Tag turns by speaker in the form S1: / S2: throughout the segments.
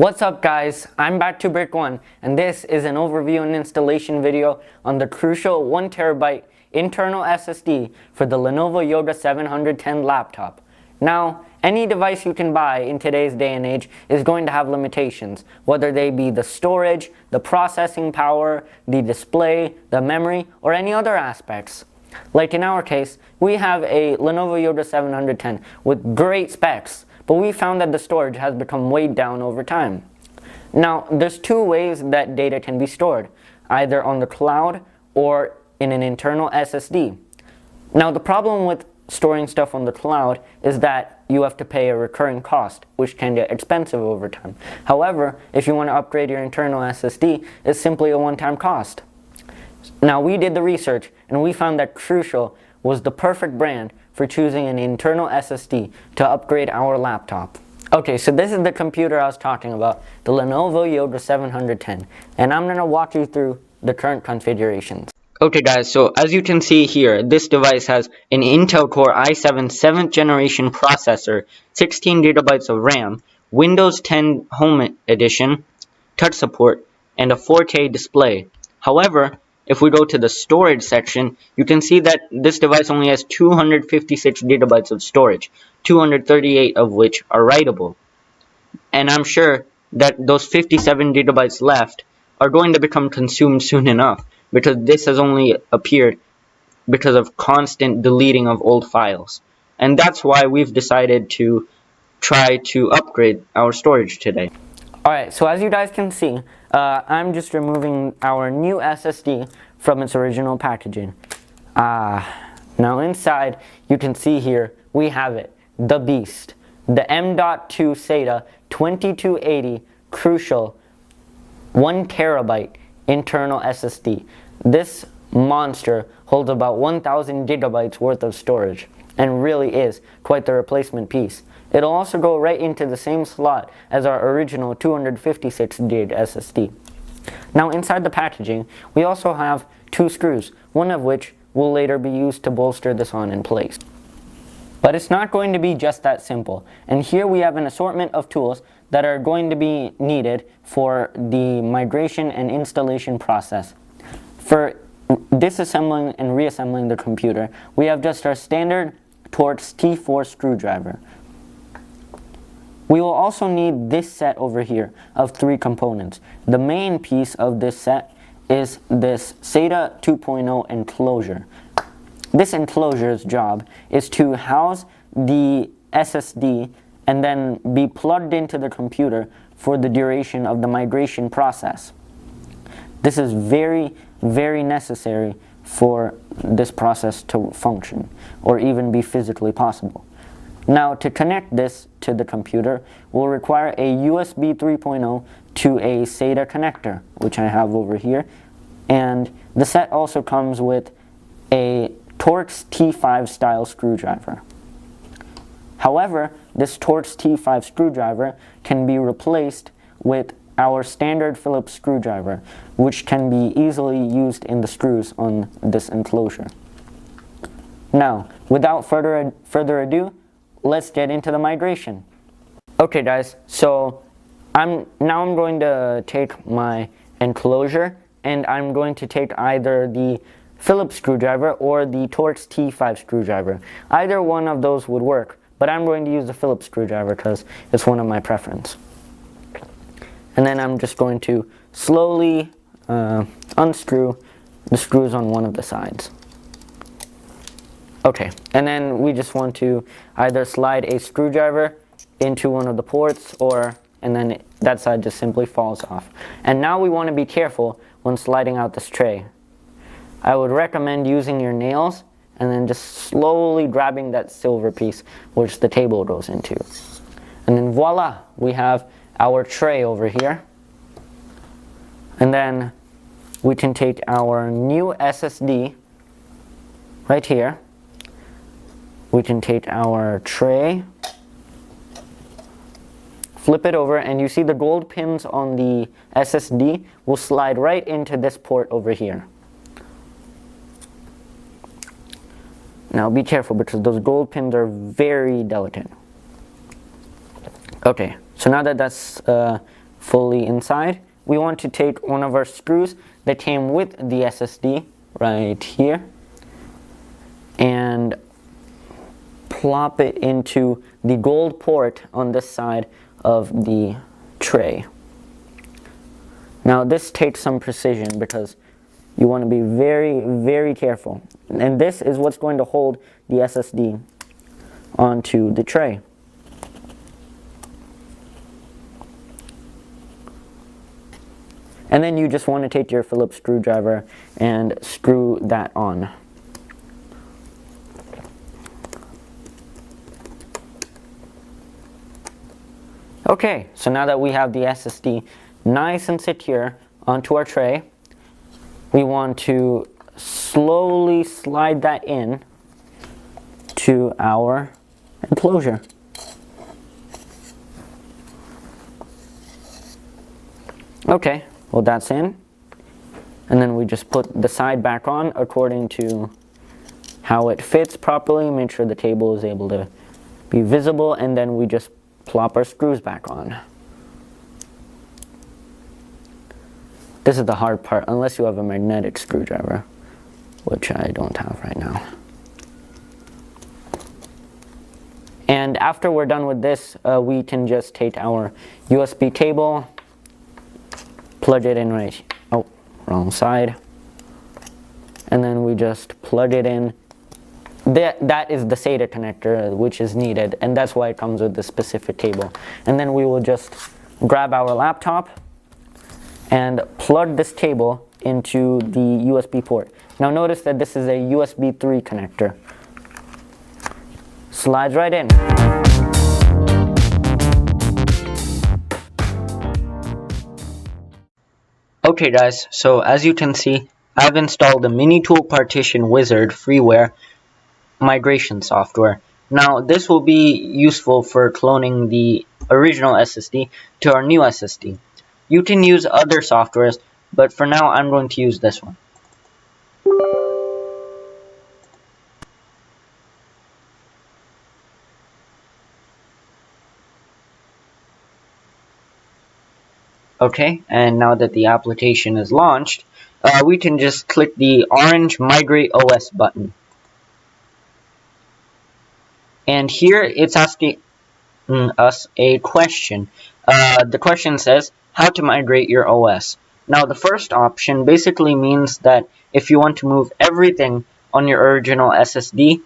S1: What's up guys, I'm back to Brick 1 and this is an overview and installation video on the crucial 1TB internal SSD for the Lenovo Yoga 710 laptop. Now, any device you can buy in today's day and age is going to have limitations, whether they be the storage, the processing power, the display, the memory, or any other aspects. Like in our case, we have a Lenovo Yoga 710 with great specs, but we found that the storage has become weighed down over time. Now, there's two ways that data can be stored, either on the cloud or in an internal SSD. Now, the problem with storing stuff on the cloud is that you have to pay a recurring cost, which can get expensive over time. However, if you want to upgrade your internal SSD, it's simply a one-time cost. Now, we did the research and we found that Crucial was the perfect brand for choosing an internal SSD to upgrade our laptop. Okay, so this is the computer I was talking about, the Lenovo Yoga 710, and I'm going to walk you through the current configurations. Okay guys, so as you can see here, this device has an Intel Core i7 7th generation processor, 16 GB of RAM, Windows 10 Home Edition, touch support, and a 4K display. However, if we go to the storage section, you can see that this device only has 256 GB of storage, 238 of which are writable. And I'm sure that those 57 GB left are going to become consumed soon enough, because this has only appeared because of constant deleting of old files. And that's why we've decided to try to upgrade our storage today. Alright, so as you guys can see, I'm just removing our new SSD from its original packaging. Now inside, you can see here, we have it, the beast, the M.2 SATA 2280 Crucial 1TB internal SSD. This monster holds about 1,000 GB worth of storage and really is quite the replacement piece. It'll also go right into the same slot as our original 256 GB SSD. Now inside the packaging, we also have two screws, one of which will later be used to bolster this on in place. But it's not going to be just that simple, and here we have an assortment of tools that are going to be needed for the migration and installation process. For disassembling and reassembling the computer, we have just our standard Torx T4 screwdriver. We will also need this set over here of three components. The main piece of this set is this SATA 2.0 enclosure. This enclosure's job is to house the SSD and then be plugged into the computer for the duration of the migration process. This is very, very necessary for this process to function or even be physically possible. Now, to connect this to the computer, we'll require a USB 3.0 to a SATA connector, which I have over here. And the set also comes with a Torx T5 style screwdriver. However, this Torx T5 screwdriver can be replaced with our standard Phillips screwdriver, which can be easily used in the screws on this enclosure. Now, without further ado, let's get into the migration. Okay guys, so I'm going to take my enclosure and I'm going to take either the Phillips screwdriver or the Torx T5 screwdriver. Either one of those would work, but I'm going to use the Phillips screwdriver because it's one of my preference. And then I'm just going to slowly unscrew the screws on one of the sides. Okay, and then we just want to either slide a screwdriver into one of the ports and then that side just simply falls off. And now we want to be careful when sliding out this tray. I would recommend using your nails and then just slowly grabbing that silver piece which the table goes into. And then voila, we have our tray over here. And then we can take our new SSD right here. We can take our tray, flip it over, and you see the gold pins on the SSD will slide right into this port over here. Now be careful because those gold pins are very delicate. Okay, so now that that's fully inside, we want to take one of our screws that came with the SSD right here and plop it into the gold port on this side of the tray. Now this takes some precision because you want to be very, very careful. And this is what's going to hold the SSD onto the tray. And then you just want to take your Phillips screwdriver and screw that on. Okay, so now that we have the SSD nice and secure onto our tray, we want to slowly slide that in to our enclosure. Okay, well that's in. And then we just put the side back on according to how it fits properly. Make sure the table is able to be visible, and then we just plop our screws back on. This is the hard part, unless you have a magnetic screwdriver, which I don't have right now. And after we're done with this, we can just take our USB cable, plug it in right, oh, wrong side, and then we just plug it in. That is the SATA connector which is needed, and that's why it comes with this specific cable. And then we will just grab our laptop and plug this cable into the USB port. Now notice that this is a USB 3 connector. Slides right in. Okay guys, so as you can see, I've installed the Minitool Partition Wizard freeware migration software. Now this will be useful for cloning the original SSD to our new SSD. You can use other softwares, but for now I'm going to use this one. Okay, and now that the application is launched, we can just click the orange Migrate OS button. And here it's asking us a question. The question says, how to migrate your OS. Now the first option basically means that if you want to move everything on your original SSD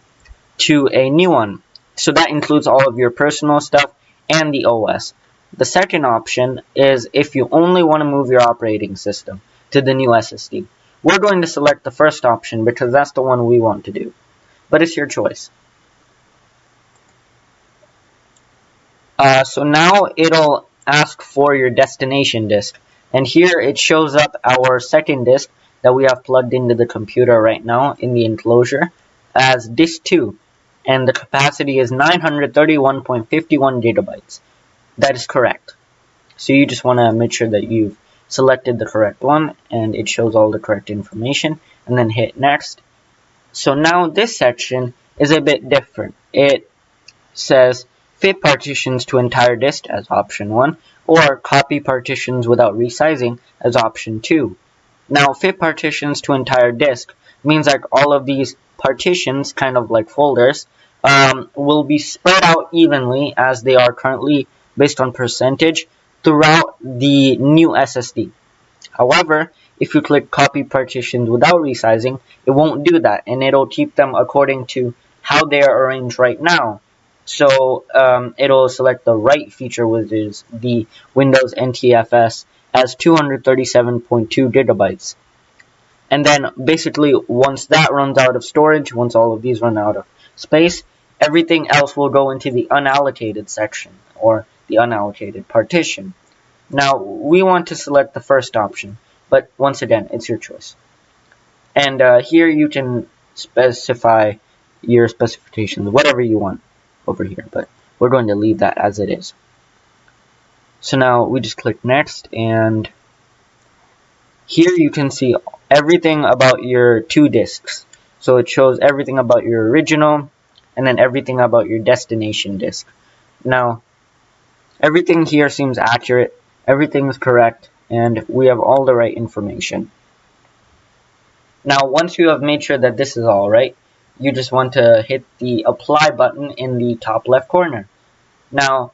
S1: to a new one, so that includes all of your personal stuff and the OS. The second option is if you only want to move your operating system to the new SSD. We're going to select the first option because that's the one we want to do, but it's your choice. So now it'll ask for your destination disk, and here it shows up our second disk that we have plugged into the computer right now in the enclosure as disk 2, and the capacity is 931.51 gigabytes. That is correct. So you just want to make sure that you've selected the correct one and it shows all the correct information, and then hit next. So now this section is a bit different. It says fit partitions to entire disk as option 1, or copy partitions without resizing as option 2. Now fit partitions to entire disk means like all of these partitions, kind of like folders, will be spread out evenly as they are currently based on percentage throughout the new SSD. However, if you click copy partitions without resizing, it won't do that, and it'll keep them according to how they are arranged right now. So it'll select the right feature, which is the Windows NTFS, as 237.2 gigabytes. And then basically once that runs out of storage, once all of these run out of space, everything else will go into the unallocated section, or the unallocated partition. Now we want to select the first option, but once again it's your choice. And here you can specify your specifications, whatever you want over here, but we're going to leave that as it is. So now we just click next, and here you can see everything about your two disks. So it shows everything about your original and then everything about your destination disk. Now everything here seems accurate,
S2: everything's correct, and we have all the right information. Now, once you have made sure that this is all right, you just want to hit the apply button in the top left corner. Now,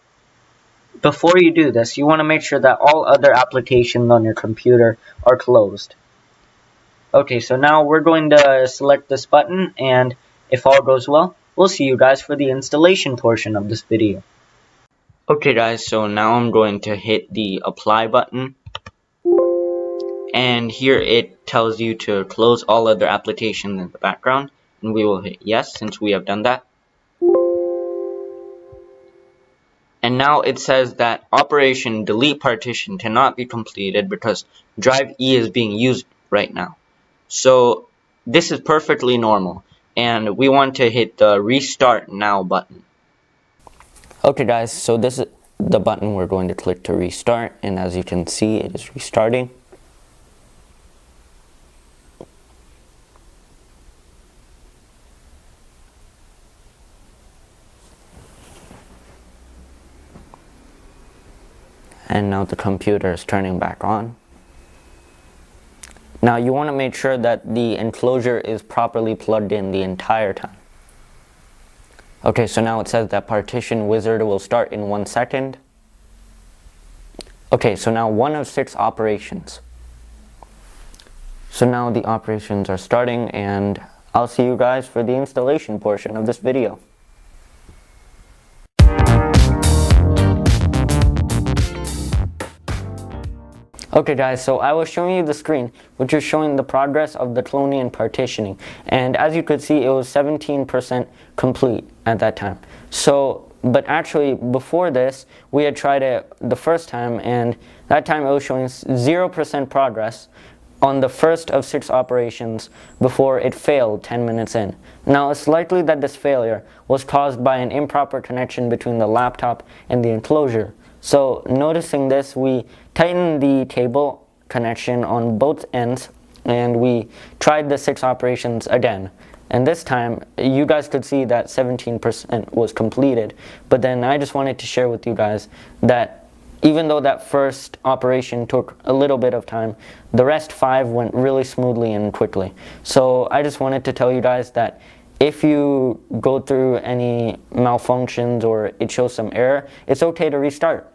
S2: before you do this, you want to make sure that all other applications on your computer are closed. Okay, so now we're going to select this button, and if all goes well, we'll see you guys for the installation portion of this video. Okay guys, so now I'm going to hit the apply button, and here it tells you to close all other applications in the background, and we will hit yes since we have done that. And now it says that Operation Delete Partition cannot be completed because Drive E is being used right now. So this is perfectly normal, and we want to hit the Restart Now button.
S1: Okay guys, so this is the button we're going to click to restart, and as you can see, it is restarting. And now the computer is turning back on. Now you want to make sure that the enclosure is properly plugged in the entire time. Okay, so now it says that partition wizard will start in 1 second. Okay, so now 1 of 6 operations. So now the operations are starting, and I'll see you guys for the installation portion of this video. Okay guys, so I was showing you the screen, which is showing the progress of the cloning and partitioning. And as you could see, it was 17% complete at that time. So, but actually before this, we had tried it the first time, and that time it was showing 0% progress on the first of 6 operations before it failed 10 minutes in. Now it's likely that this failure was caused by an improper connection between the laptop and the enclosure. So noticing this, we tightened the cable connection on both ends, and we tried the 6 operations again. And this time, you guys could see that 17% was completed. But then I just wanted to share with you guys that even though that first operation took a little bit of time, the rest 5 went really smoothly and quickly. So I just wanted to tell you guys that if you go through any malfunctions or it shows some error, it's okay to restart.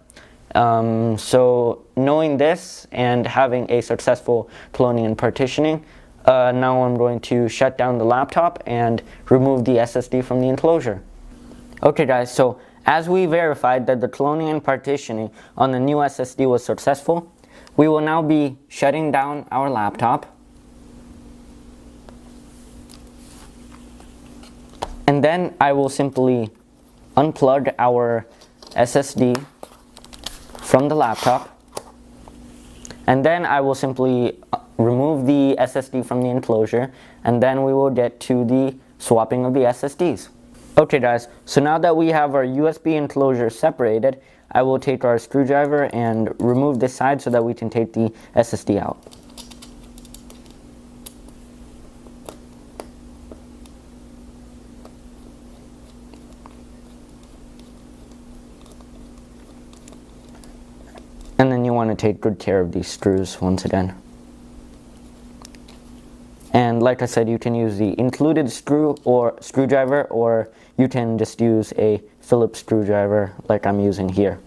S1: So knowing this and having a successful cloning and partitioning, now I'm going to shut down the laptop and remove the SSD from the enclosure. Okay guys, so as we verified that the cloning and partitioning on the new SSD was successful, we will now be shutting down our laptop. And then I will simply unplug our SSD from the laptop, and then I will simply remove the SSD from the enclosure, and then we will get to the swapping of the SSDs. Okay guys, so now that we have our USB enclosure separated, I will take our screwdriver and remove this side so that we can take the SSD out. And then you want to take good care of these screws once again. And like I said, you can use the included screwdriver, or you can just use a Phillips screwdriver like I'm using here.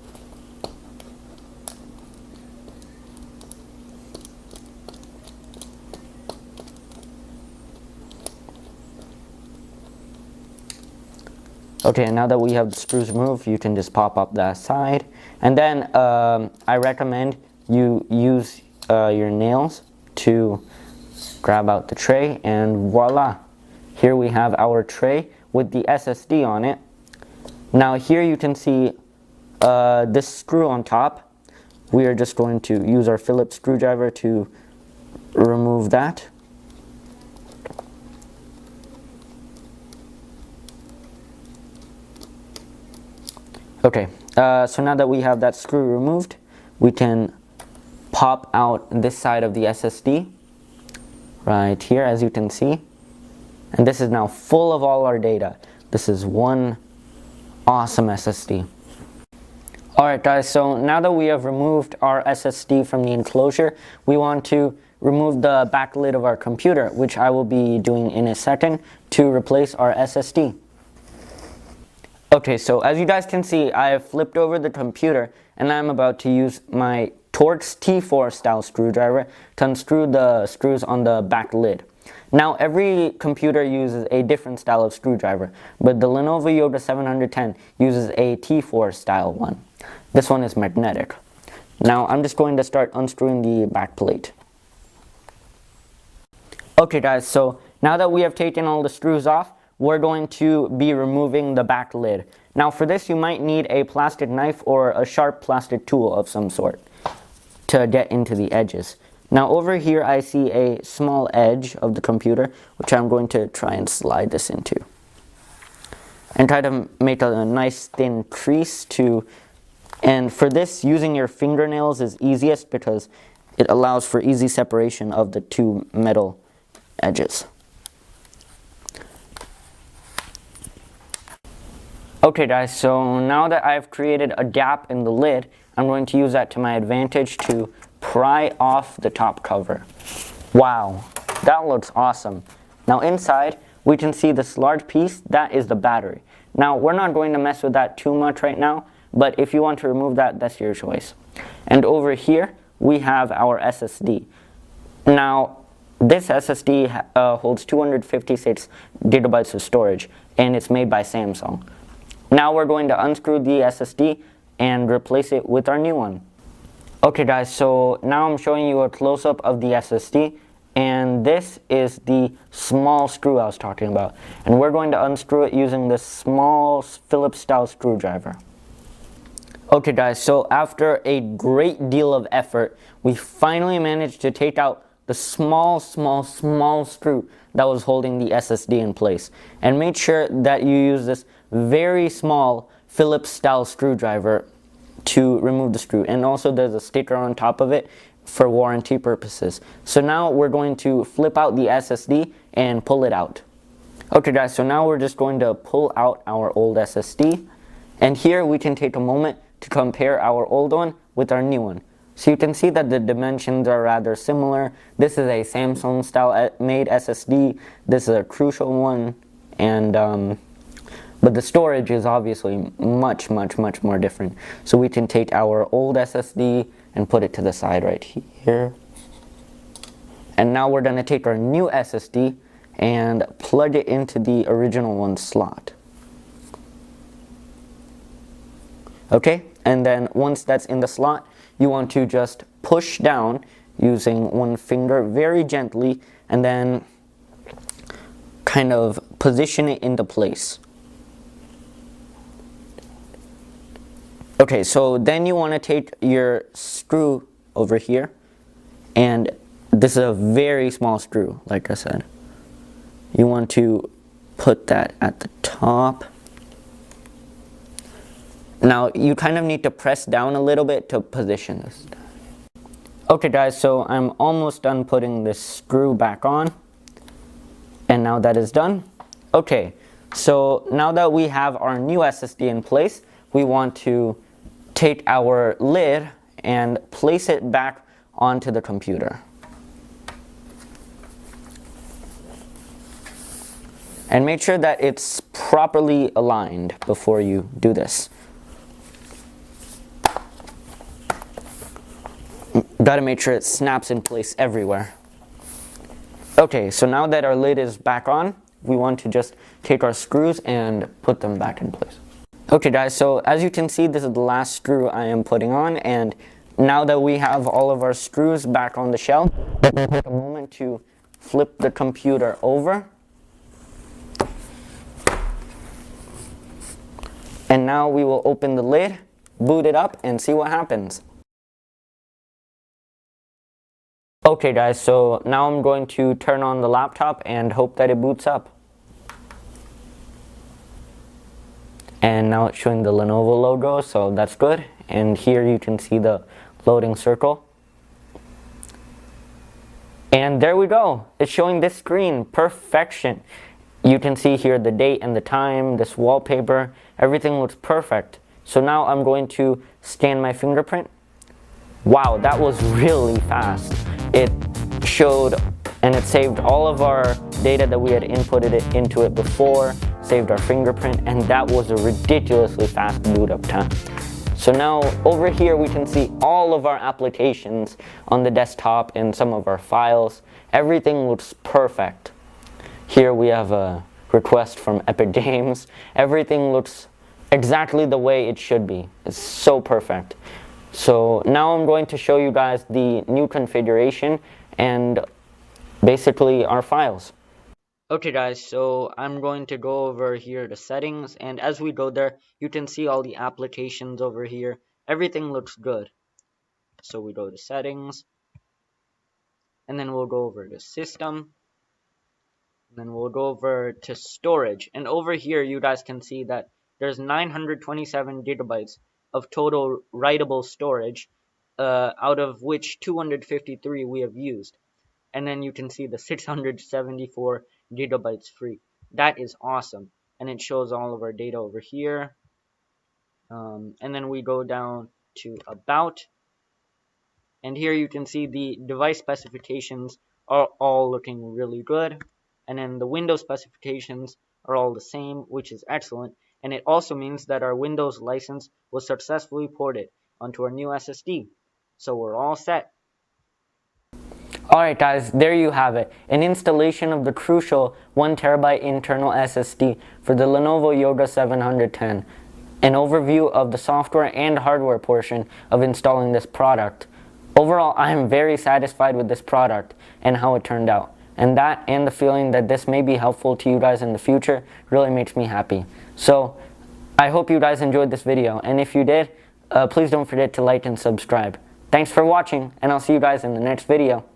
S1: Okay, and now that we have the screws removed, you can just pop up that side. And then I recommend you use your nails to grab out the tray, and voila! Here we have our tray with the SSD on it. Now here you can see this screw on top. We are just going to use our Phillips screwdriver to remove that. Okay, so now that we have that screw removed, we can pop out this side of the SSD right here, as you can see. And this is now full of all our data. This is one awesome SSD. Alright guys, so now that we have removed our SSD from the enclosure, we want to remove the back lid of our computer, which I will be doing in a second to replace our SSD. Okay, so as you guys can see, I have flipped over the computer and I'm about to use my Torx T4 style screwdriver to unscrew the screws on the back lid. Now every computer uses a different style of screwdriver, but the Lenovo Yoga 710 uses a T4 style one. This one is magnetic. Now I'm just going to start unscrewing the back plate. Okay guys, so now that we have taken all the screws off, we're going to be removing the back lid. Now for this you might need a plastic knife or a sharp plastic tool of some sort to get into the edges. Now over here I see a small edge of the computer, which I'm going to try and slide this into. And try to make a nice thin crease and for this, using your fingernails is easiest because it allows for easy separation of the two metal edges. Okay guys, so now that I've created a gap in the lid, I'm going to use that to my advantage to pry off the top cover. Wow, that looks awesome. Now inside, we can see this large piece, that is the battery. Now we're not going to mess with that too much right now, but if you want to remove that, that's your choice. And over here, we have our SSD. Now, this SSD holds 256 gigabytes of storage, and it's made by Samsung. Now we're going to unscrew the SSD and replace it with our new one. Okay guys, so now I'm showing you a close-up of the SSD, and this is the small screw I was talking about. And we're going to unscrew it using this small Phillips style screwdriver. Okay guys, so after a great deal of effort, we finally managed to take out the small screw that was holding the SSD in place. And make sure that you use this very small Phillips style screwdriver to remove the screw. And also there's a sticker on top of it for warranty purposes. So now we're going to flip out the SSD and pull it out. Okay guys, so now we're just going to pull out our old SSD. And here we can take a moment to compare our old one with our new one. So you can see that the dimensions are rather similar. This is a Samsung style made SSD. This is a Crucial one, and but the storage is obviously much more different. So we can take our old SSD and put it to the side right here. And now we're going to take our new SSD and plug it into the original one's slot. Okay, and then once that's in the slot, you want to just push down using one finger very gently and then kind of position it into place. Okay, so then you want to take your screw over here, and this is a very small screw, like I said. You want to put that at the top. Now, you kind of need to press down a little bit to position this. Okay guys, so I'm almost done putting this screw back on. And now that is done. Okay, so now that we have our new SSD in place, we want to take our lid and place it back onto the computer. And make sure that it's properly aligned before you do this. Gotta make sure it snaps in place everywhere. Okay, so now that our lid is back on, we want to just take our screws and put them back in place. Okay guys, so as you can see, this is the last screw I am putting on, and now that we have all of our screws back on the shelf, we're going to take a moment to flip the computer over. And now we will open the lid, boot it up, and see what happens. Okay guys, so now I'm going to turn on the laptop and hope that it boots up. And now it's showing the Lenovo logo, so that's good. And here you can see the loading circle. And there we go. It's showing this screen. Perfection. You can see here the date and the time, this wallpaper. Everything looks perfect. So now I'm going to scan my fingerprint. Wow, that was really fast. It showed and it saved all of our data that we had inputted it into it before, saved our fingerprint, and that was a ridiculously fast boot up time. So now over here we can see all of our applications on the desktop and some of our files. Everything looks perfect. Here we have a request from Epic Games. Everything looks exactly the way it should be. It's so perfect. So now I'm going to show you guys the new configuration and basically our files. Okay guys, so I'm going to go over here to settings, and as we go there, you can see all the applications over here. Everything looks good. So we go to settings, and then we'll go over to system, and then we'll go over to storage. And over here, you guys can see that there's 927 gigabytes of total writable storage, out of which 253 we have used. And then you can see the 674 gigabytes free. That is awesome. And it shows all of our data over here. And then we go down to about. And here you can see the device specifications are all looking really good. And then the Windows specifications are all the same, which is excellent. And it also means that our Windows license was successfully ported onto our new SSD. So we're all set. Alright guys, there you have it. An installation of the crucial 1TB internal SSD for the Lenovo Yoga 710. An overview of the software and hardware portion of installing this product. Overall, I am very satisfied with this product and how it turned out. And that and the feeling that this may be helpful to you guys in the future really makes me happy. So, I hope you guys enjoyed this video. And if you did, please don't forget to like and subscribe. Thanks for watching, and I'll see you guys in the next video.